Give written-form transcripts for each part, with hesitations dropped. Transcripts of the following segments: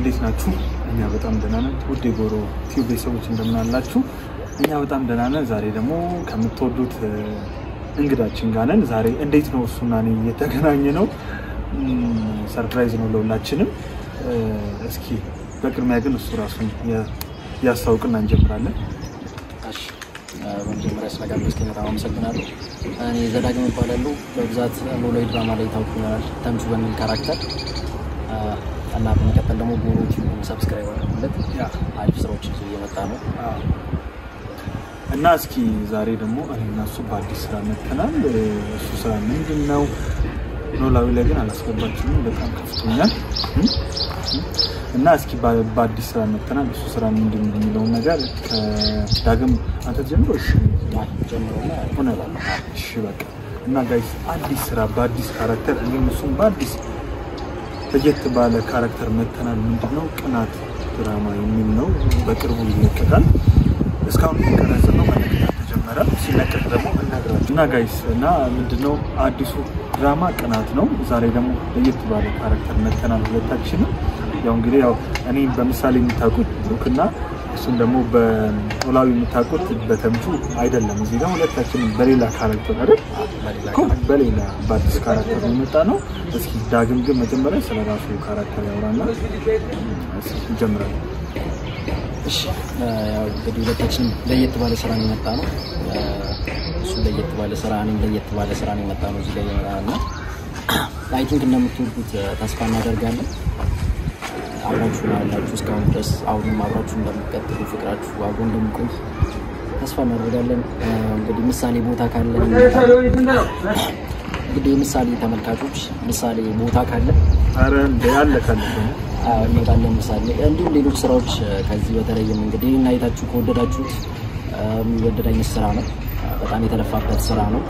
እንዴት ናችሁ? እኛ በጣም ደህና ነን። ውድ የጎሮ ቲዩብ ቤተሰቦች እንደምን አላችሁ? እኛ በጣም ደህና ነን። ዛሬ ደግሞ ከምትወዱት እንግዳችን ጋር ነን። ዛሬ እንዴት ነው እሱና እኔ የተገናኘ ነው? ሰርፕራይዝ ነው ለሁላችንም። እስኪ በቅድሚያ ግን እሱ ራሱን ያስታውቅና እንጀምራለን። እሺ በመጀመሪያ ስለጋበዝከኝ በጣም አመሰግናለሁ። እኔ ዘዳግም እባላለሁ። በብዛት ኖላዊ ድራማ ላይ ታውቁኛል ተምቹ በሚል ካራክተር እና በመቀጠል ደግሞ ጎሮቹ ሰብስክራይብ አድርጉለት። አሪፍ ስራዎች እየመጣ ነው እና እስኪ ዛሬ ደግሞ እኔና እሱ በአዲስ ስራ መጥተናል። እሱ ስራ ምንድነው? ኖላዊ ላይ ግን አላስገባችሁም፣ በጣም ከፍቶኛል። እና እስኪ በአዲስ ስራ መጥተናል። እሱ ስራ ምንድነው የሚለው ነገር ከዳግም አንተ ጀምሮ እሺ ጀምሮና እሺ በቃ እና ጋይስ አዲስ ስራ በአዲስ ካራክተር እኔም እሱም በአዲስ ለየት ባለ ካራክተር መጥተናል። ምንድነው? ቅናት ድራማ የሚል ነው። በቅርቡ ይለቀቃል። እስካሁን ተቀረጸ ነው ማለት ተጀመረ። ሲለቀቅ ደግሞ እናግራችሁ እና ጋይስ እና ምንድነው አዲሱ ድራማ ቅናት ነው። ዛሬ ደግሞ ለየት ባለ ካራክተር መጥተናል ሁለታችንም። ያው እንግዲህ ያው እኔ በምሳሌ የምታውቁት ብሩክና እሱን ደግሞ በኖላዊ የምታውቁት በተምቹ አይደለም። እዚህ ጋር ሁለታችንም በሌላ ካራክተር አይደል? በሌላ በአዲስ ካራክተር የመጣ ነው። እስኪ ዳግም ግን መጀመሪያ ስለራሱ ካራክተር ያወራና እስኪ እንጀምራለን። እሺ ያው እንግዲህ ሁለታችን ለየት ባለ ስራ ነው የመጣ ነው። እሱ ለየት ባለ ስራ እኔም ለየት ባለ ስራ ነው የመጣ ነው። እዚህ ላይ ያወራና አይ ቲንክ እንደምትወዱት ተስፋ እናደርጋለን። አብራችሁ ያላችሁ እስካሁን ድረስ አሁንም አብራችሁ እንደምትቀጥሉ ፍቅራችሁ አብሮ እንደሚቆይ ተስፋ እናደርጋለን። እንግዲህ ምሳሌ ቦታ ካለ እንግዲህ ምሳሌ ተመልካቾች ምሳሌ ቦታ ካለ አረ እንደ ያለ ካለ እንመጣለን። ምሳሌ እንዲሁም ሌሎች ስራዎች ከዚህ በተለየም እንግዲህ እናይታችሁ ከወደዳችሁት የሚወደድ አይነት ስራ ነው። በጣም የተለፋበት ስራ ነው።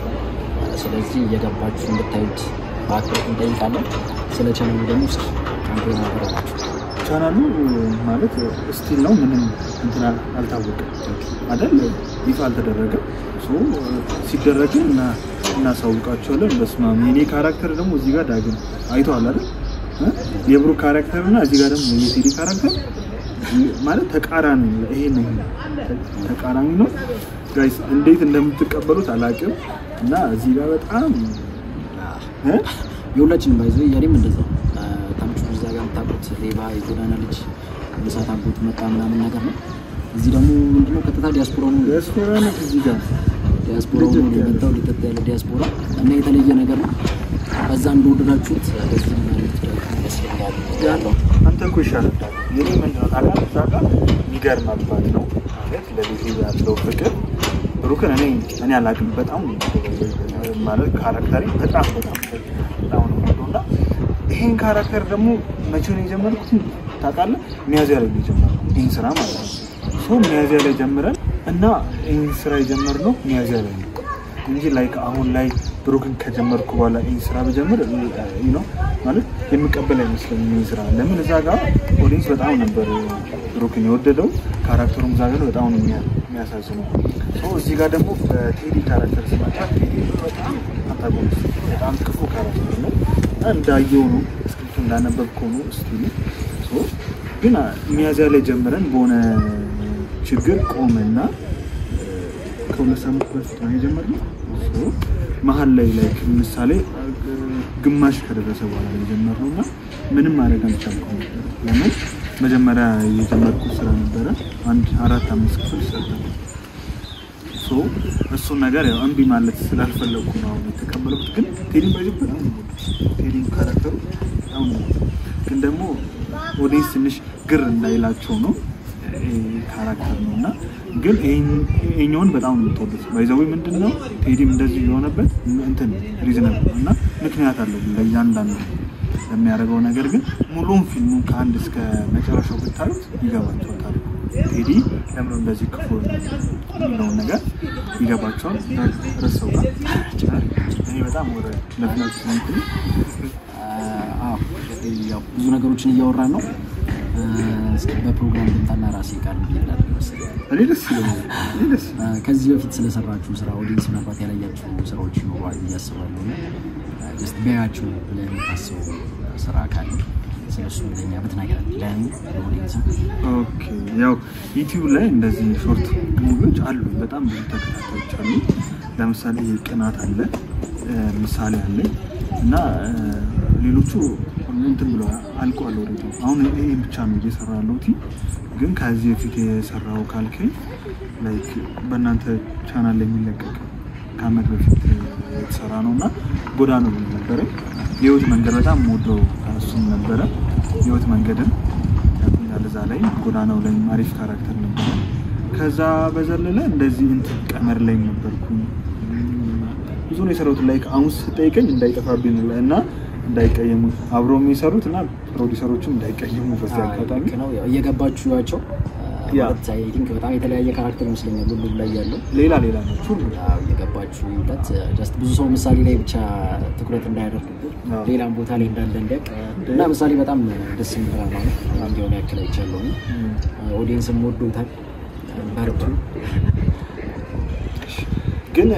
ስለዚህ እየገባችሁ እንድታዩት በአክብሮት እንጠይቃለን። ስለ ቻናሉ ደግሞ እስኪ ካምፔን አደረጋችሁ። ቻናሉ ማለት ስቲል ነው፣ ምንም እንትና አልታወቀም አይደል? ይፋ አልተደረገም። ሲደረግ እና እናሳውቃቸዋለን። በስማም የኔ ካራክተር ደግሞ እዚህ ጋር ዳግም አይቷል አይደል? የብሩክ ካራክተር እና እዚህ ጋር ደግሞ የቴዲ ካራክተር ማለት ተቃራኒ ይሄ ነው፣ ተቃራኒ ነው ጋይስ። እንዴት እንደምትቀበሉት አላውቅም። እና እዚህ ጋር በጣም የሁላችንም ባይዘው የኔም እንደዛው ተምቹ እዛ ጋር ታውቁት ሌባ የጎዳና ልጅ ለሳት አጎት መጣ ምናምን ነገር ነው። እዚህ ደግሞ ምንድነው ቀጥታ ዲያስፖራ ነው እዚህ ጋር ዲያስፖራ ነው የመጣው ሊጠጣ ያለ ዲያስፖራ እና የተለየ ነገር ነው። በዛ እንደወደዳችሁት ለዚህ ማለት ያለው አንተ እኮ ይሻላል። የኔ ምንድነው ታዲያ እዛ ጋር የሚገርም አባት ነው ማለት ለልጅ ያለው ፍቅር ብሩክን እኔ አላውቅም። በጣም ማለት ካራክተሪ በጣም ነው ወዶና ይሄን ካራክተር ደግሞ መቼ ነው የጀመርኩት ታውቃለህ? ሚያዝያ ላይ የጀመርኩት ይሄን ስራ ማለት ነው። ሚያዝያ ላይ ጀምረን እና ይሄን ስራ የጀመርነው ሚያዝያ ላይ ነው እንጂ ላይክ አሁን ላይ ብሩክን ከጀመርኩ በኋላ ይሄን ስራ በጀመር ማለት የሚቀበል አይመስለኝም። ይሄን ስራ ለምን እዛ ጋር ኦዲየንስ በጣም ነበር ብሩክን የወደደው። ካራክተሩም እዛ ጋር በጣም ነው የሚያሳዝነው። እዚህ ጋር ደግሞ በቴዲ ካራክተር ሲመጣ ቴዲ በጣም አንታጎኒስት በጣም ክፉ ካራክተር ነው። እንዳየው ነው ስክሪፕቱ እንዳነበብከው ነው ስቲል ግን ሚያዝያ ላይ ጀምረን በሆነ ችግር ቆመና ከሁለት ሳምንት በፊት ነው የጀመርነው። መሀል ላይ ምሳሌ ግማሽ ከደረሰ በኋላ የጀመርነውና ምንም ማድረግ አልቻልኩም። ለምን መጀመሪያ የጀመርኩት ስራ ነበረ 4-5 ክፍል ሰርተን እሱን ነገር ያው እምቢ ማለት ስላልፈለኩ ነው የተቀበልኩት። ግን ቴዲን በጅብና ቴዲን ካራክተሩ አሁን ግን ደግሞ ኦዲየንስ ትንሽ ግር እንዳይላቸው ነው ካራክተር ነውና ግን ይሄኛውን በጣም ነው የምትወዱት። ባይዘው ምንድነው ቴዲም እንደዚህ የሆነበት እንትን ሪዝን እና ምክንያት አለው ለእያንዳንዱ የሚያደርገው ነገር። ግን ሙሉውን ፊልሙን ከአንድ እስከ መጨረሻው ብታዩት ይገባችኋል። ቴዲ ለምን እንደዚህ ክፉ ነው ነገር ይገባችኋል። ረሰው እኔ በጣም ወደ ለፍናት እንትን ያው ብዙ ነገሮችን እያወራን ነው። እስኪ በፕሮግራም እንታና ራሴ ቃል ይላል መሰለኝ። እኔ ደስ ይላል። ከዚህ በፊት ስለሰራችሁ ስራ ኦዲየንስ ምናልባት ያላያችሁ ስራዎች ይኖራሉ እያስባለሁ ነው። ጀስት ቢያያችሁ ብለን ታስቡ ስራ ካለ ስለሱ ለኛ ብትነግረን ለኦዲየንስ። ኦኬ ያው ዩቲዩብ ላይ እንደዚህ ሾርት ሙቪዎች አሉ በጣም ብዙ ተከታታዮች አሉ ለምሳሌ ቅናት አለ ምሳሌ አለ እና ሌሎቹ እንትን ብለው አልቋል ኦሬዲ አሁን ይሄ ብቻ ነው እየሰራለው ግን ከዚህ በፊት የሰራው ካልከኝ ላይክ በእናንተ ቻናል ላይ የሚለቀቅ ከአመት በፊት የተሰራ ነውና ጎዳናው ነበር የህይወት መንገድ በጣም ሞዶ እሱም ነበር የህይወት መንገድን ያለዛ ላይ ጎዳናው ላይ አሪፍ ካራክተር ነበር ከዛ በዘለለ እንደዚህ እንትን ቀመር ላይ ነበርኩኝ ብዙ ነው የሰራሁት ላይክ አሁንስ ጠይቀኝ እንዳይጠፋብኝ እና እንዳይቀየሙ አብሮ የሚሰሩትና ፕሮዲዩሰሮችም እንዳይቀየሙ በዛ አካባቢ ነው እየገባችሁ ያቸው ማለት አይ ቲንክ በጣም የተለያየ ካራክተር መስለኛል ሁሉም ላይ ያለው ሌላ ናቸው እየገባችሁ ይጣት ጀስት ብዙ ሰው ምሳሌ ላይ ብቻ ትኩረት እንዳያደርጉ ሌላም ቦታ ላይ እንዳለ እንደቅ እና ምሳሌ በጣም ደስ የሚል ነው አንድ የሆነ ያክል አይቻለሁ ኦዲየንስም ወዶታል ባርቱ ግን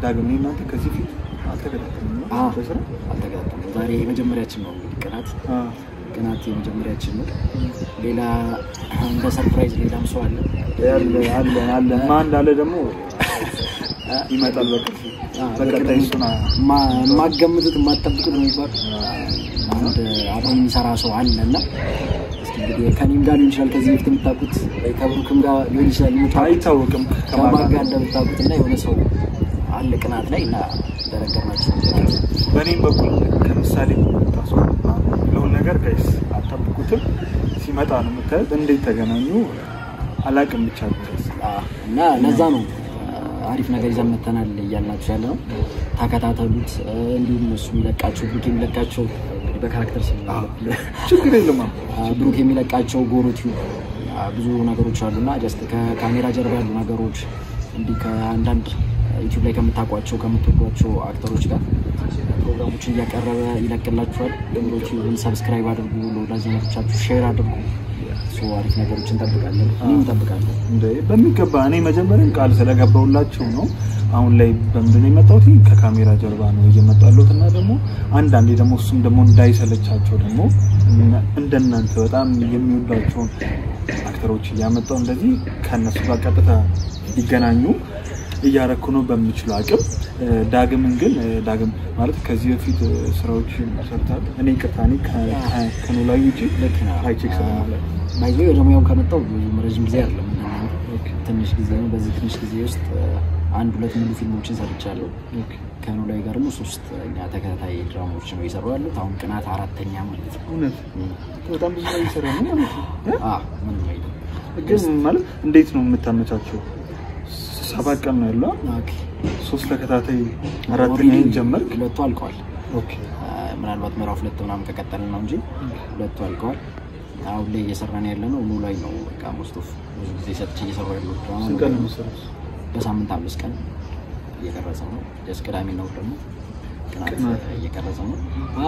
ዳግም እናንተ ከዚህ ፊት አልተገናኘንም ዛሬ የመጀመሪያችን ነው ቅናት የመጀመሪያችን ነው ሌላ እንደ ሰርፕራይዝ ሌላም ሰው አለ ማን እንዳለ ደግሞ ይመጣል በቀጣይ እሱና ማገምቱት ማጠብቁት ነው ይባል አንድ አብሮኝ የሚሰራ ሰው አለና እስኪ እንግዲህ ከኔም ጋር ሊሆን ይችላል ከዚህ በፊት የምታውቁት ወይ ከብሩክም ጋር ሊሆን ይችላል አይታወቅም ከማን ጋር እንደምታውቁትና የሆነ ሰው አለ ቅናት ላይ እና ተረጋግናችሁ በኔም በኩል ከምሳሌ ታስወጣ ለሁሉ ነገር ጋይስ አጣብቁትም ሲመጣ ነው የምታዩት እንዴት ተገናኙ አላቅም ብቻ እና ለዛ ነው አሪፍ ነገር ይዘን መተናል እያልናችሁ ያለ ነው ተከታተሉት እንዲሁም እሱ የሚለቃቸው ብሩክ የሚለቃቸው በካራክተር ችግር የለም ብሩክ የሚለቃቸው ጎሮቲ ብዙ ነገሮች አሉና ጀስት ከካሜራ ጀርባ ያሉ ነገሮች እንዲህ ከአንዳንድ ዩቲዩብ ላይ ከምታቋቸው ከምትወዷቸው አክተሮች ጋር ፕሮግራሞችን እያቀረበ ይለቅላችኋል ዩቲዩብን ሰብስክራይብ አድርጉ ለወዳጆቻችሁ ሼር አድርጉ አሪፍ ነገሮችን እንጠብቃለን እንጠብቃለን እንዴ በሚገባ እኔ መጀመሪያም ቃል ስለገባውላችሁ ነው አሁን ላይ በመንደኔ መጣሁት ከካሜራ ጀርባ ነው እየመጣለሁትና ደግሞ አንዳንዴ ደግሞ እሱም ደግሞ እንዳይሰለቻቸው ደግሞ እንደናንተ በጣም የሚወዳቸው አክተሮች ያመጣው እንደዚህ ከነሱ ጋር ቀጥታ ሊገናኙ እያረኩ ነው በሚችሉ አቅም ዳግምን ግን ዳግም ማለት ከዚህ በፊት ስራዎች ሰርታል እኔ ቀጣኒ ከኖላዊ ውጪ አይቼክ ሰራለሁ ማይዘው ደግሞ ያው ከመጣው ረጅም ጊዜ አይደለም ትንሽ ጊዜ ነው በዚህ ትንሽ ጊዜ ውስጥ አንድ ሁለት ሙሉ ፊልሞችን ሰርቻለሁ ከኖላዊ ጋር ነው ሶስተኛ ተከታታይ ድራማዎች ነው እየሰራሁ ያለሁት አሁን ቅናት አራተኛ ማለት ነው እውነት በጣም ብዙ ነው እየሰራሁ ነው ምን ማለት ግን ማለት እንዴት ነው የምታመቻቸው 7 ቀን ነው ያለው ኦኬ 3 ተከታታይ አራተኛውን ጀመርክ ሁለቱ አልቀዋል ኦኬ ምናልባት ምዕራፍ 2 ምናምን ከቀጠልን ነው እንጂ ሁለቱ አልቀዋል አሁን ላይ እየሰራን ያለነው ሙሉ ላይ ነው በቃ ሞስቶፍ ብዙ ጊዜ ሰጥቼ እየሰራሁ ያለሁት ስንት ቀን ነው የምትሰሩት በሳምንት 5 ቀን እየቀረጸው ነው ቅዳሜ ነው ደግሞ ቅናት እየቀረጸው ነው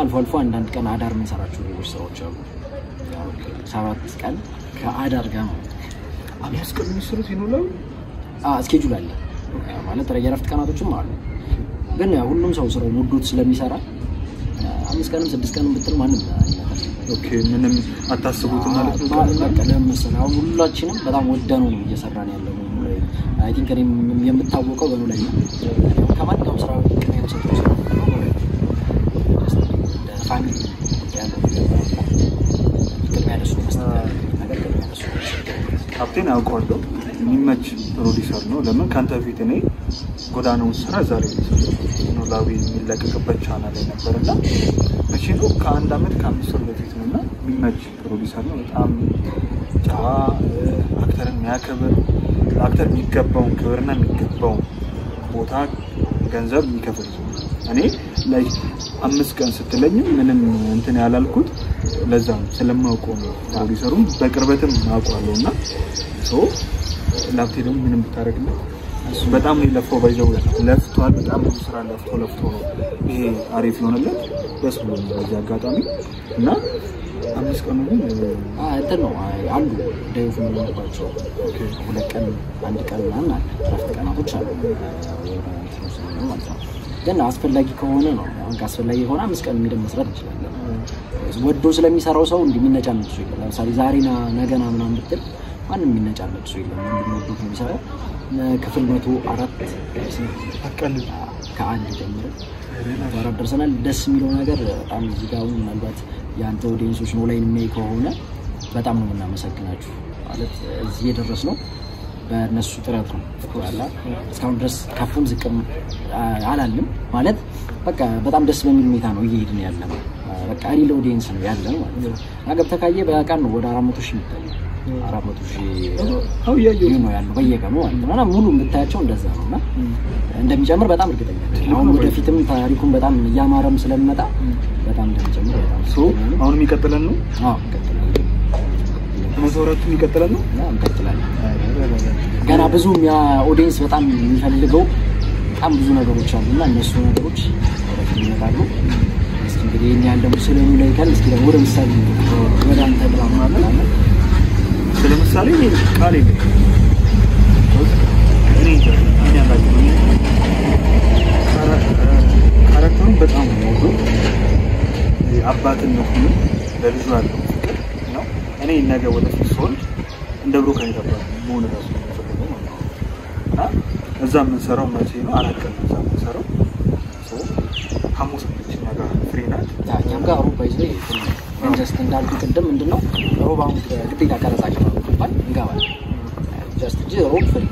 አልፎ አልፎ አንዳንድ ቀን አዳር የምንሰራቸው ሌሎች ስራዎች አሉ 7 ቀን ከአዳር ጋር ነው 5 ቀን የሚሰሩት ይኖላል ስኬጁል አለ ማለት የረፍት ቀናቶችም አሉ ግን ሁሉም ሰው ስራው ሙዱት ስለሚሰራ 5 ቀንም 6 ቀንም ብትል ማንም ኦኬ ምንም አታስቡት ማለት ነው በቃ ለምሳሌ ሁላችንም በጣም ወደነው ነው እየሰራን ያለው አይ ቲንክ እኔም የምታወቀው በኑ ላይ ነው ከማንኛውም ስራ ከኔ ተሰጥቶ ፋሚሊ ያለው ከሚያደርሱ ነገር ከሚያደርሱ ካፕቴን አውቀዋለሁ የሚመች ፕሮዲዩሰር ነው ለምን ካንተ ፊት እኔ ጎዳናው ስራ ዛሬ ነው ላዊ የሚለቀቅበት ቻናል ላይ ነበርና እሺ ነው ከአንድ አመት ከ5 ወር በፊት ነውና የሚመች ፕሮዲዩሰር ነው በጣም ጨዋ አክተርን የሚያከብር አክተር የሚገባውን ክብርና የሚገባውን ቦታ ገንዘብ የሚከፍል እኔ ላይ 5 ቀን ስትለኝ ምንም እንትን ያላልኩት ለዛ ስለማውቀው ነው ፕሮዲዩሰሩን በቅርበትም አውቀዋለሁና ሶ ላፕቴ ደግሞ ምንም ብታረግልኝ በጣም ነው ለፈው ባይዘው ለፍቷል በጣም ብዙ ስራ ለፍቶ ነው ይሄ አሪፍ ይሆነለት ደስ ብሎ ነው በዚህ አጋጣሚ እና 5 ቀን ነው እንትን ነው አንዱ ደይፍ ምንባቸው ሁለት ቀን አንድ ቀን እና ረፍት ቀናቶች አሉ ግን አስፈላጊ ከሆነ ነው አሁን አስፈላጊ ሆነ 5 ቀን የሚደም መስራት ይችላል ወዶ ስለሚሰራው ሰው እንደሚነጫነጭ ሰው ይላል ለምሳሌ ዛሬና ነገና ምናምን ብትል ማንም የሚነጫነጭ ሰው የለም ወንድም ወዶ የሚሰራው ክፍል 104 አቀል ከአንድ ጀምሮ ደርሰናል ደስ የሚለው ነገር በጣም እዚህ ጋር ምናልባት ያንተ ኦዲየንሶች ነው ላይ የሚያይ ከሆነ በጣም ነው እናመሰግናችሁ ማለት እዚህ የደረስነው በእነሱ ጥረት ነው አላ እስካሁን ድረስ ከፉም ዝቅም አላልንም ማለት በቃ በጣም ደስ በሚል ሁኔታ ነው እየሄድን ያለነው በቃ ሪል ኦዲየንስ ነው ያለን ማለት ነው አገብ ተካየ በቃ ነው ወደ 400,000 ይታያል 400,000 ያዩ ነው ያለው በየቀኑ ማለት ነው እና ሙሉ የምታያቸው እንደዛ ነውና እንደሚጨምር በጣም እርግጠኛ ነኝ አሁን ወደፊትም ታሪኩን በጣም ያማረም ስለሚመጣ በጣም እንደሚጨምር በጣም አሁንም ይቀጥላል ነው ይቀጥላል መሰረቱን ይቀጥላል ነው ይቀጥላል ገና ብዙ ያ ኦዲየንስ በጣም የሚፈልገው በጣም ብዙ ነገሮች አሉና እነሱ ነገሮች ይመጣሉ እስኪ እንግዲህ እኛ እንደም ስለኑ ላይ ካል እስኪ ደግሞ ወደ ምሳሌ ወደ አንተ ድራማ ማለት ስለምሳሌ ቃል የለም እኔ ያላችሁ ካራክተሩን በጣም ነው አባትነቱን ለልጁ አለው ነው እኔ ነገ ወደፊት ሶል እንደ ብሩክ አይተባል ሞን ራሱ ነው እና እዛ ምን ሰራው መቼ ነው አላቀም እዛ ምን ሰራው ሐሙስ ነገ ፍሪ ናት ያኛም ጋር ሩብ ባይዘ ጀስት እንዳልኩ ቅድም ምንድነው ሮባው ግዴታ ቀረጻቸው ነው እንኳን እንጋባል ጀስት ሮብ ፍሪ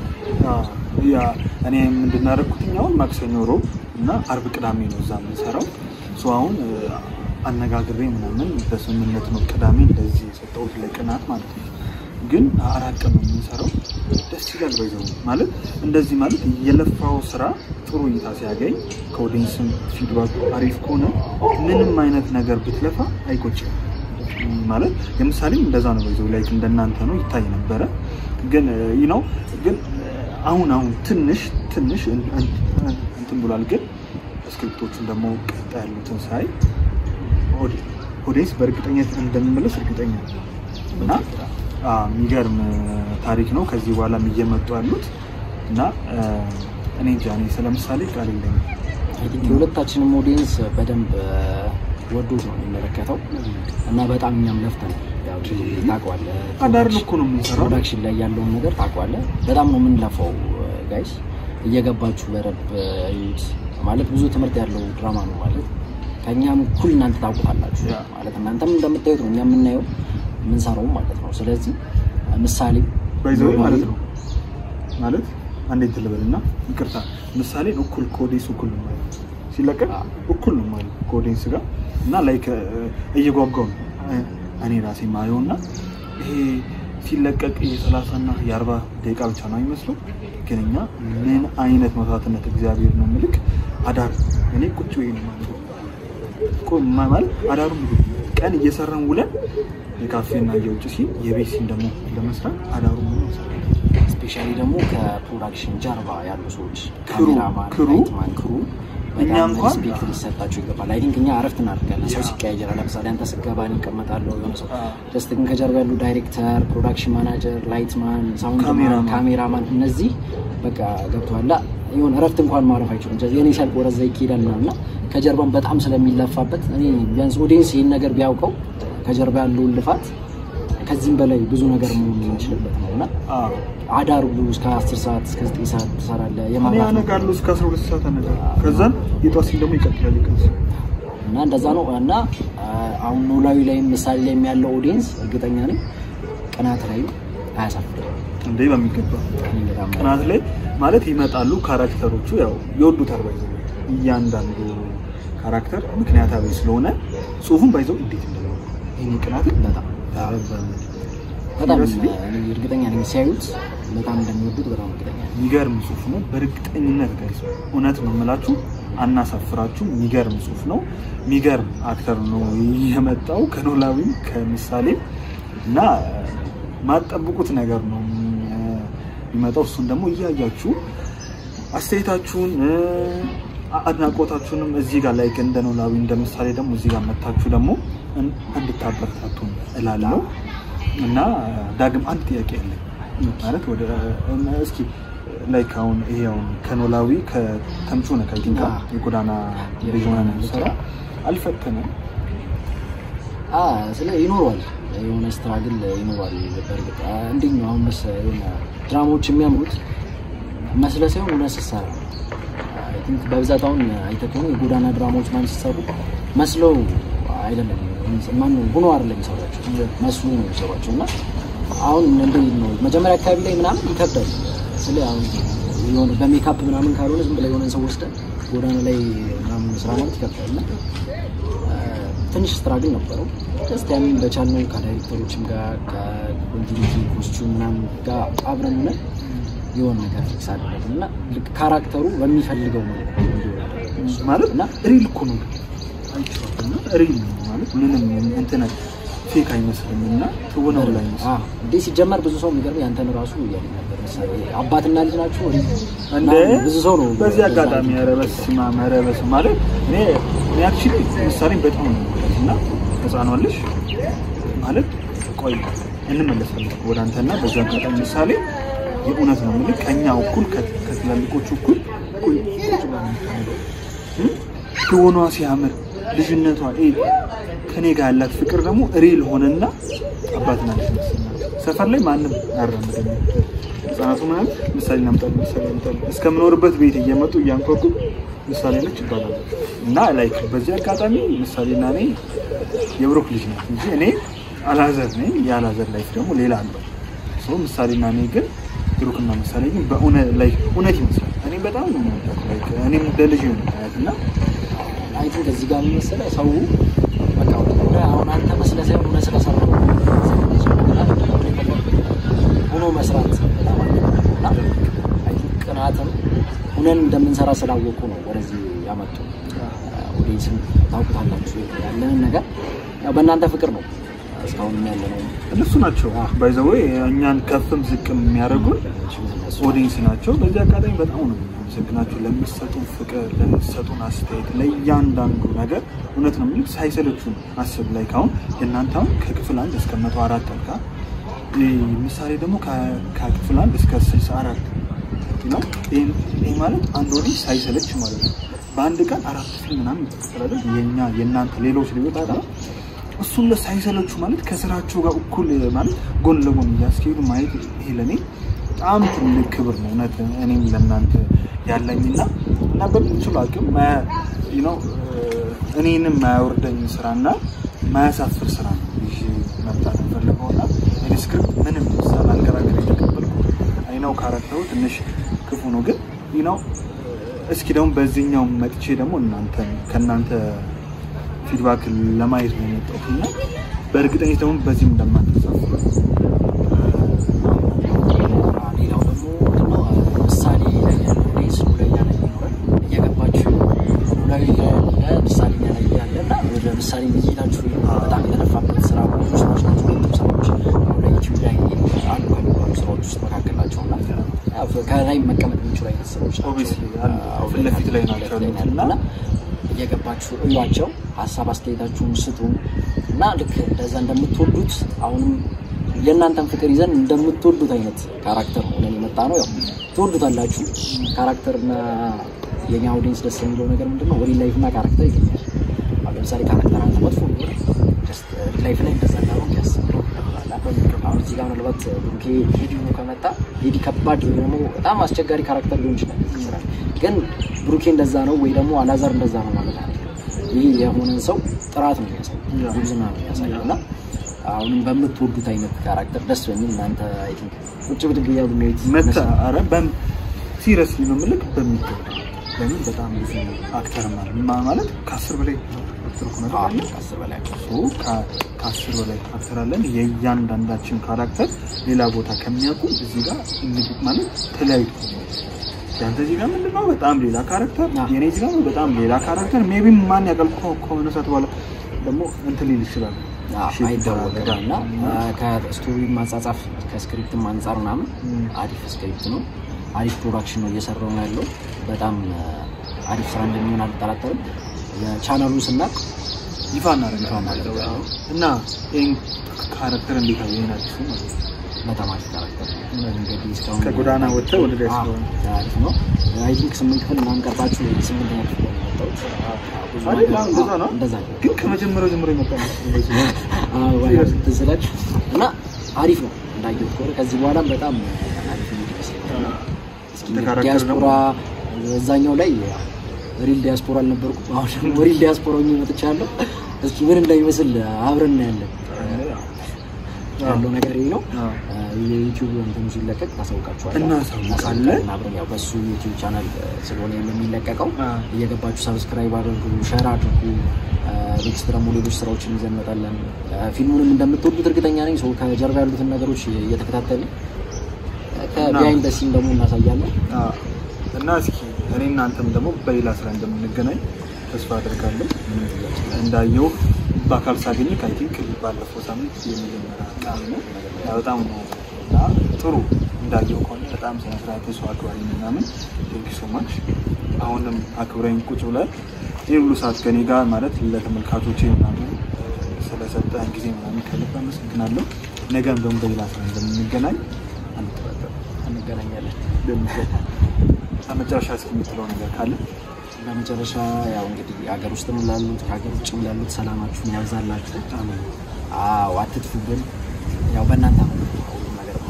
ያ እኔ ምንድናረኩትኛው ማክሰኞ ሮብ እና አርብ ቅዳሜ ነው እዛ ምን ሰራው አሁን አነጋግሬ ምናምን በስምምነት ነው ቅዳሜ እንደዚህ የሰጠው ለቅናት ማለት ነው ግን አራት ቀን ነው የሚሰራው ደስ ይላል ባይዘው ማለት እንደዚህ ማለት የለፋው ስራ ጥሩ እይታ ሲያገኝ ከኦዲየንስም ፊድባክ አሪፍ ከሆነ ምንም አይነት ነገር ብትለፋ አይቆጭም ማለት ለምሳሌ እንደዛ ነው ባይዘው ላይክ እንደናንተ ነው ይታይ ነበር ግን ግን አሁን ትንሽ እንትን ብሏል ግን ስክሪፕቶቹን ደግሞ ቀጣ ያሉትን ሳይ ኦዲየንስ በእርግጠኝነት እንደሚመለስ እርግጠኛ እና የሚገርም ታሪክ ነው ከዚህ በኋላ እየመጡ ያሉት እና እኔ ጃኒ ስለምሳሌ ቃል የለኝም ሁለታችንም ኦዲየንስ በደንብ ወዶት ነው የሚመለከተው እና በጣም እኛም ለፍተን ያው ታውቃለህ አዳር ነው እኮ ነው የምንሰራው ፕሮዳክሽን ላይ ያለውን ነገር ታውቃለህ በጣም ነው የምንለፈው ጋይስ እየገባችሁ በረብ እዩት ማለት ብዙ ትምህርት ያለው ድራማ ነው ማለት ከኛም ኩል እናንተ ታውቁታላችሁ ማለት እናንተም እንደምታዩት ነው እኛም የምናየው ምን ሰራው ማለት ነው ስለዚህ ምሳሌ ባይዘው ማለት አንዴ ተለበልና ይቅርታ ምሳሌ እኩል ኮዴስ እኩል ነው ማለት ሲለቀቅ እኩል ነው ማለት ኮዴስ ጋር እና ላይክ እየጓጓው እኔ ራሴ ማየውና ይሄ ሲለቀቅ የ30 እና የ40 ደቂቃ ብቻ ነው የሚመስለው ግንኛ ምን አይነት መስዋዕትነት እግዚአብሔር ነው ምልክ አዳር እኔ ቁጭ ወይ ነው ማለት ማለት አዳሩ ቀን እየሰራን ውለን የካፌና የውጭ ሲል የቤት ሲል ደግሞ ለመስራት አዳሩ ነው ስፔሻሊ ደግሞ ከፕሮዳክሽን ጀርባ ያሉ ሰዎች ክሩ እኛም እንኳን ስፔክት ሊሰጣቸው ይገባል አይ ቲንክ እኛ አረፍት እናደርጋለን ሰው ሲቀያየር ለምሳሌ አንተ ስገባን ይቀመጣሉ ሰው ጀስት ግን ከጀርባ ያሉ ዳይሬክተር ፕሮዳክሽን ማናጀር ላይትማን ሳውንድ ካሜራማን እነዚህ በቃ ገብቷላ ይሁን አረፍት እንኳን ማረፍ አይችሉም ስለዚህ እኔ ሳልቆ ወረዛ ይኬዳልና ከጀርባም በጣም ስለሚለፋበት እኔ ቢያንስ ኦዲየንስ ይሄን ነገር ቢያውቀው ከጀርባ ያለው ልፋት ከዚህም በላይ ብዙ ነገር መሆን ይችላል ነውና አዳሩ እስከ 10 ሰዓት እስከ 9 ሰዓት ተሰራለ የማራፍ ያነጋሉ እስከ 12 ሰዓት አነጋሉ ከዛን የጧሲን ደግሞ ይቀጥላል እና እንደዛ ነው እና አሁን ኖላዊ ላይ ምሳሌ ላይ ያለው ኦዲየንስ እርግጠኛ ነኝ ቀናት ላይ አያሳፍርም እንዴ በሚገባ ቀናት ላይ ማለት ይመጣሉ ካራክተሮቹ ያው ይወዱታል ባይዘው እያንዳንዱ ካራክተር ምክንያታዊ ስለሆነ ጽሁፉን ባይዘው እንዴት እንደሆነ ይሄን ቀናት በጣም እርግጠኛ ነኝ ሲያዩት በጣም እንደሚወዱት በጣም እርግጠኛ ነኝ የሚገርም ጽሁፍ ነው በእርግጠኝነት ጋይስ እውነት ነው የምላችሁ አናሳፍራችሁ የሚገርም ጽሁፍ ነው የሚገርም አክተር ነው የመጣው ከኖላዊም ከምሳሌ እና ማጠብቁት ነገር ነው ይመጣው እሱን ደግሞ እያያችሁ አስተያየታችሁን አድናቆታችሁንም እዚህ ጋር ላይ እንደኖላዊ እንደምሳሌ ደግሞ እዚህ ጋር መጣችሁ ደግሞ እንድታበረታቱ እላለሁ እና ዳግም አንድ ጥያቄ አለ ማለት ወደ እስኪ ላይክ አሁን ይሄው ከኖላዊ ከተምቹ ነው ከይቲንካ የጎዳና ልጅ ሆነ ነው ሰራ አልፈተነ ስለ ይኖራል የሆነ ስትራግል ይኖራል በርግጥ እንዴት ነው አሁን የሆነ ድራማዎች የሚያምሩት መስለ ሳይሆን እውነት ሲሰራ አይ ቲንክ በብዛት አሁን አይተከው የጎዳና ድራማዎች ማን ሲሰሩ መስለው አይደለም ማን ሆኖ አይደለም የሚሰራቸው መስሉ ነው የሚሰራቸውና አሁን እንዴት ነው መጀመሪያ አካባቢ ላይ ምናምን ይከብዳል ስለ አሁን የሆነ በሜካፕ ምናምን ካልሆነ ዝም ብለ የሆነ ሰው ወስደን ጎዳና ላይ ምናምን ስራ ማለት ይከብዳልና ትንሽ ስትራግል ነበረው just ያምን በቻልነው ከዳይሬክተሮችም ጋር ከኮንቲኒቲ ኮስቹም ምናምን ጋር አብረን ነን የሆነ ነገር ፊክስ አደረግንና ልክ ካራክተሩ በሚፈልገው ማለት እና ሪል እኮ ነው አይቻልም ሪል ማለት ምንም እንትን ፌክ አይመስልምና ተወነው ላይ ነው እንዴ ሲጀመር ብዙ ሰው የሚገርም ያንተን ራሱ ያለኝ ነበር መሰለኝ አባትና ልጅ ናቸው እንዴ ብዙ ሰው ነው በዚህ አጋጣሚ ያረበስማ መረበስ ማለት እኔ አክቹሊ ምሳሌ በጣም ነው እና ተጻኗልሽ ማለት ቆይ እንመለሳለን ወደ አንተና በዛ አጋጣሚ ምሳሌ የኡነት ነው ማለት ከኛው እኩል ከትላልቆቹ እኩል ቆይ ትወኗ ሲያምር ልጅነቷ ከኔ ጋር ያላት ፍቅር ደግሞ ሪል ሆነና አባትና ልጅ ሰፈር ላይ ማንም አረመደኝ ህፃናቱ ምናምን ምሳሌ ናምጣል እስከምኖርበት ቤት እየመጡ እያንኳኩ ምሳሌ ነች ይባላል እና ላይክ በዚህ አጋጣሚ ምሳሌና እኔ የብሩክ ልጅ ነው እንጂ እኔ አላዘር ነኝ ያላዘር ላይፍ ደግሞ ሌላ አለው ሶ ምሳሌና እኔ ግን ብሩክና ምሳሌ ግን በእውነት ላይ እውነት ይመስላል እኔ በጣም ነው ላይክ እኔም ለልጅ ነው እና አይ ቲንክ እዚህ ጋር መሰለ ሰው በቃ አሁን አንተ መስለ ሳይሆን ሆነ ስለሰራው ሆኖ መስራት እና አይ ቲንክ ቅናትም ሆነን እንደምንሰራ ስላወቁ ነው ወደዚህ ያመጡ ኦዲየንስም ታውቁታላችሁ ያለንን ነገር ያው በእናንተ ፍቅር ነው እስካሁን ያለነው እነሱ ናቸው ባይ ዘ ወይ እኛን ከፍም ዝቅም የሚያደርጉን ኦዲየንስ ናቸው በዚህ አጋጣሚ በጣም ነው ሰግናችሁ ለምትሰጡን ፍቅር ለምትሰጡን አስተያየት ለእያንዳንዱ ነገር እውነት ነው ማለት ሳይሰለቹ አስብ ላይ ካሁን የእናንተው ከክፍል 1 እስከ 104 አልካ ምሳሌ ደግሞ ከክፍል 1 እስከ 64 ነው ይሄ ማለት አንድ ኦዲየንስ ሳይሰለች ማለት ነው በአንድ ቀን 4 ፊልም ምናምን ተከታተላለ የእናንተ ሌሎች ሊወጣ እሱን ለሳይሰለቹ ማለት ከስራቸው ጋር እኩል ማለት ጎን ለጎን ያስኬዱ ማየት ይሄ ለኔ በጣም ትልቅ ክብር ነው ማለት እኔም ለእናንተ ያለኝና እና በምንችለው አቅም እኔንም ማያወርደኝ ስራና ማያሳፍር ስራ ነው ይሄ መጣት ፈልገውና ስክሪፕት ምንም ሳላንገራገር የተቀበልኩ አይናው ካራክተሩ ትንሽ ክፉ ነው ግን እስኪ ደግሞ በዚህኛው መጥቼ ደግሞ ከናንተ ፊድባክ ለማየት ነው የመጣሁትና በእርግጠኝነት ደግሞ በዚህም እንደማትጻፉ ሌላው ደግሞ ምሳሌ ምሳሌ ያለና ወደ ምሳሌ ይላችሁ በጣም የተለፋበት ስራ ብዙ ሰዎች ናቸው ሰዎች አሁን ላይ ዩቲዩብ ላይ አሉ ሰዎች ውስጥ መካከላቸውና ከላይ መቀመጥ የሚችሉ አይነት ሰዎች ኦብቪስሊ ለፊት ላይ ናቸውና እየገባችሁ እሏቸው ሀሳብ አስተያየታችሁን ስጡን እና ልክ እንደዛ እንደምትወዱት አሁንም የእናንተን ፍቅር ይዘን እንደምትወዱት አይነት ካራክተር ነው የመጣ ነው ያው ትወዱታላችሁ ካራክተርና የኛ ኦዲየንስ ደስ የሚለው ነገር ምንድነው ወዲ ላይፍ እና ካራክተር ይገኛል ለምሳሌ ካራክተር አንተ መጥፎ ነው ጀስት ላይፍ ላይ እንደዛው ያስብለው አሁን እዚህ ጋር ለባት ብሩኬ ቪዲዮ ከመጣ ቪዲ ከባድ ነው በጣም አስቸጋሪ ካራክተር ሊሆን ይችላል ግን ብሩኬ እንደዛ ነው ወይ ደግሞ አላዛር እንደዛ ነው ማለት አይደለም ይሄ የሆነን ሰው ጥራት ነው የሚያሳየው ጉብዝና ነው የሚያሳየውና አሁንም በምትወዱት አይነት ካራክተር ደስ በሚል እናንተ አይ ቲንክ ቁጭ ብድግ ያሉ ነው መጣ አረ በም ሲሪየስሊ ነው ምልክ በሚገባ ለምን በጣም ብዙ አክተር ማለት ከ10 በላይ አክተር ነው አይደል ከ10 በላይ ከ10 በላይ አክተር አለን የእያንዳንዳችን ካራክተር ሌላ ቦታ ከሚያውቁ እዚህ ጋር እንግዲህ ማለት ተለያይቶ ያንተ እዚህ ጋር ምንድነው በጣም ሌላ ካራክተር የኔ እዚህ ጋር በጣም ሌላ ካራክተር ሜቢ ማን ያቀልኩ ከሆነ ሰዓት በኋላ ደግሞ እንትን ሊል ይችላል አይደረግና ከስቶሪ ማጻጻፍ ከስክሪፕት አንፃር ምናምን አሪፍ ስክሪፕት ነው አሪፍ ፕሮዳክሽን ነው እየሰራው ያለው በጣም አሪፍ ስራ እንደሚሆን አልጠራጠርም የቻናሉን ስናቅ ይፋና እና ይሄን ካራክተር እንዴት አየናችሁ በተማሪ ካራክተር እንግዲህ እስካሁን ከጎዳና ወጥተው ወደ ዳይስ ነው አይ ቲንክ 8 ክፍል ምናምን ቀርባችሁ 8 ነው እንደዛ ግን ከመጀመሪያው ጀምሮ ይመጣል ትዝላችሁ እና አሪፍ ነው እንዳየሁት ከሆነ ከዚህ በኋላ በጣም አሪፍ ነው ዲያስፖራ እዛኛው ላይ ሪል ዲያስፖራ አልነበርኩም አሁን ሪል ዲያስፖራ ሆኜ መጥቻለሁ እስኪ ምን እንደሚመስል አብረን ያለን ያለው ነገር ይሄ ነው የዩቲዩብ እንትን ሲለቀቅ ታሳውቃችኋለሁ እናሳውቃለን አብረን ያው በሱ ዩቲዩብ ቻናል ስለሆነ የሚለቀቀው እየገባችሁ ሰብስክራይብ አድርጉ ሼር አድርጉ ኔክስት ደግሞ ሌሎች ስራዎችን ይዘን እንመጣለን ፊልሙንም እንደምትወዱት እርግጠኛ ነኝ ሰው ከጀርባ ያሉትን ነገሮች እየተከታተልን ከቢሃይንድ ዘ ሲን ደግሞ እናሳያለን እና እስኪ እኔ እናንተም ደግሞ በሌላ ስራ እንደምንገናኝ ተስፋ አደርጋለሁ እንዳየው በአካል ሳገኝ አይ ቲንክ ባለፈው ሳምንት የመጀመሪያ ቀን ነው በጣም ነው ጥሩ እንዳየው ከሆነ በጣም ስለስራቴ ሰው አክባሪ ምናምን ቴንክ ዩ ሶ ማች አሁንም አክብረኝ ቁጭ ብለህ የሁሉ ሰዓት ከኔ ጋር ማለት ለተመልካቾቼ ምናምን ስለሰጠን ጊዜ ምናምን ከልብ አመሰግናለሁ ነገም ደግሞ በሌላ ስራ እንደምንገናኝ እንገናኛለን ለመጨረሻ እስኪምትለው ነገር ካለ ለመጨረሻ ያው እንግዲህ ሀገር ውስጥም ላሉት ሀገር ውጭም ላሉት ሰላማችሁን ያብዛላችሁ አትጥፉብን ያው በእናንተ ነገር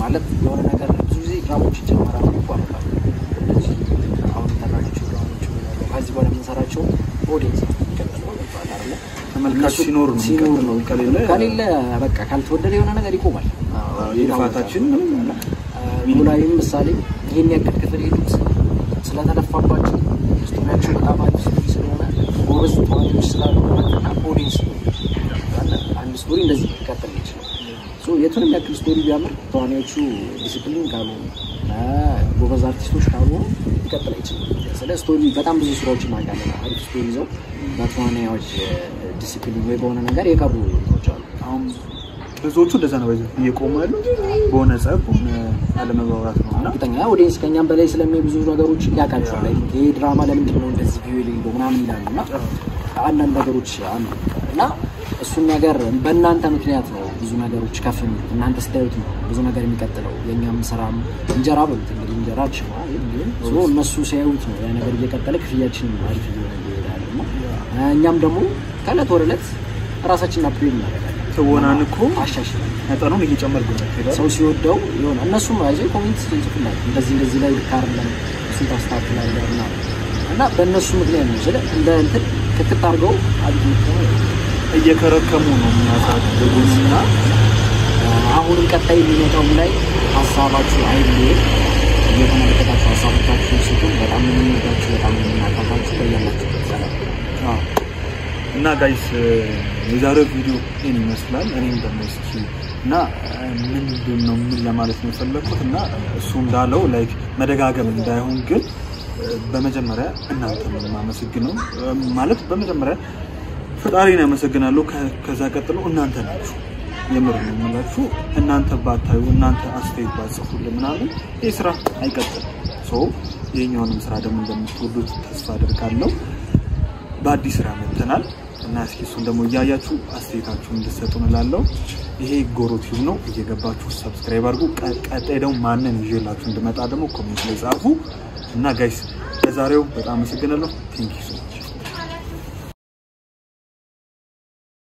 ማለት የሆነ ነገር ብዙ ጊዜ ድራማዎች ይጀምራሉ ይቋረጣሉ አሁን ተራጆች ድራማዎች ከዚህ በኋላ የምንሰራቸው ኦዲየንስ ይቀጥላል ተመልካች ሲኖር ነው ከሌለ በቃ ካልተወደደ የሆነ ነገር ይቆማል የልፋታችን ላይም ምሳሌ ይሄን ያክል ክፍል ሄዱት ስለተለፋባቸው ስቶሪያቸው በጣም አሪፍ ስለሆነ ጎበዝ ተዋናዮች ስላሉ እና ኦዲየንስ አንድ ስቶሪ እንደዚህ ይቀጥል ይችላል የቱንም ያክል ስቶሪ ቢያምር ተዋናዮቹ ዲሲፕሊን ካልሆኑ ጎበዝ አርቲስቶች ካልሆኑ ይቀጥል አይችልም ስለ ስቶሪ በጣም ብዙ ስራዎችን እናውቃለን አሪፍ ስቶሪ ይዘው በተዋናዮች ዲሲፕሊን ወይ በሆነ ነገር የቀሩ ሰዎች አሉ አሁን ብዙዎቹ እንደዛ ነው እየቆሙ ያሉት በሆነ ጸብ በሆነ አለመግባባት ነው እና እርግጠኛ ኦዲየንስ ከኛም በላይ ስለሚያይ ብዙ ነገሮች ያውቃቸዋል ይሄ ድራማ ለምንድን ነው እንደዚህ ቪው የሌለው ምናምን ይላሉና አንዳንድ ነገሮች አሉ እና እሱን ነገር በእናንተ ምክንያት ነው ብዙ ነገሮች ከፍ የሚሉት እናንተ ስታዩት ነው ብዙ ነገር የሚቀጥለው የኛም ስራም እንጀራ በሉት እንግዲህ እንጀራችን ነው እነሱ ሲያዩት ነው ያ ነገር እየቀጠለ ክፍያችን አሪፍ እየሆነ ይሄዳል እና እኛም ደግሞ ከዕለት ወደ ዕለት ራሳችንን አፕግሬድ እናደርጋለን ተወናን እኮ አሻሽለን መጠኑን እየጨመርኩ ነው ሰው ሲወደው ይሆን እነሱም አይዘው ኮሜንት ይጽፉላል እንደዚህ ላይ ካርለን ስንት አስተካክላለና እና በእነሱ ምክንያት ነው ስለ እንደ እንትን ክትት አድርገው አዲስ ነው እየከረከሙ ነው የሚያሳድጉና አሁን ቀጣይ የሚመጣው ላይ ሀሳባችሁ አይደል እየተመለከታችሁ ሀሳቦቻችሁን ሲሆን በጣም የሚወዳችሁ በጣም የሚናፈቃችሁ በእያላችሁ ሰላም እና ጋይስ የዛሬው ቪዲዮ ይሄን ይመስላል እኔም ደግሞ እስኪ እና ምንድነው ምን ለማለት ነው የፈለኩት እና እሱ እንዳለው ላይክ መደጋገም እንዳይሆን ግን በመጀመሪያ እናንተን ማመስግነው ማለት በመጀመሪያ ፈጣሪን ያመሰግናለሁ ከዛ ቀጥሎ እናንተ ናችሁ የምር ነው የምላችሁ እናንተ ባታዩ እናንተ አስተያየት ባጽፉልን ምናምን ይሄ ስራ አይቀጥልም ሶ የኛውንም ስራ ደግሞ እንደምትወዱት ተስፋ አደርጋለሁ በአዲስ ስራ መጥተናል እና እስኪ እሱን ደግሞ እያያችሁ አስተያየታችሁን እንድትሰጡን እላለሁ ይሄ ጎሮ ቲዩብ ነው እየገባችሁ ሰብስክራይብ አድርጉ ቀጣይ ደግሞ ማንን ይዤላችሁ እንድመጣ ደግሞ ኮሜንት ላይ ጻፉ እና ጋይስ ለዛሬው በጣም አመሰግናለሁ ቴንክ ዩ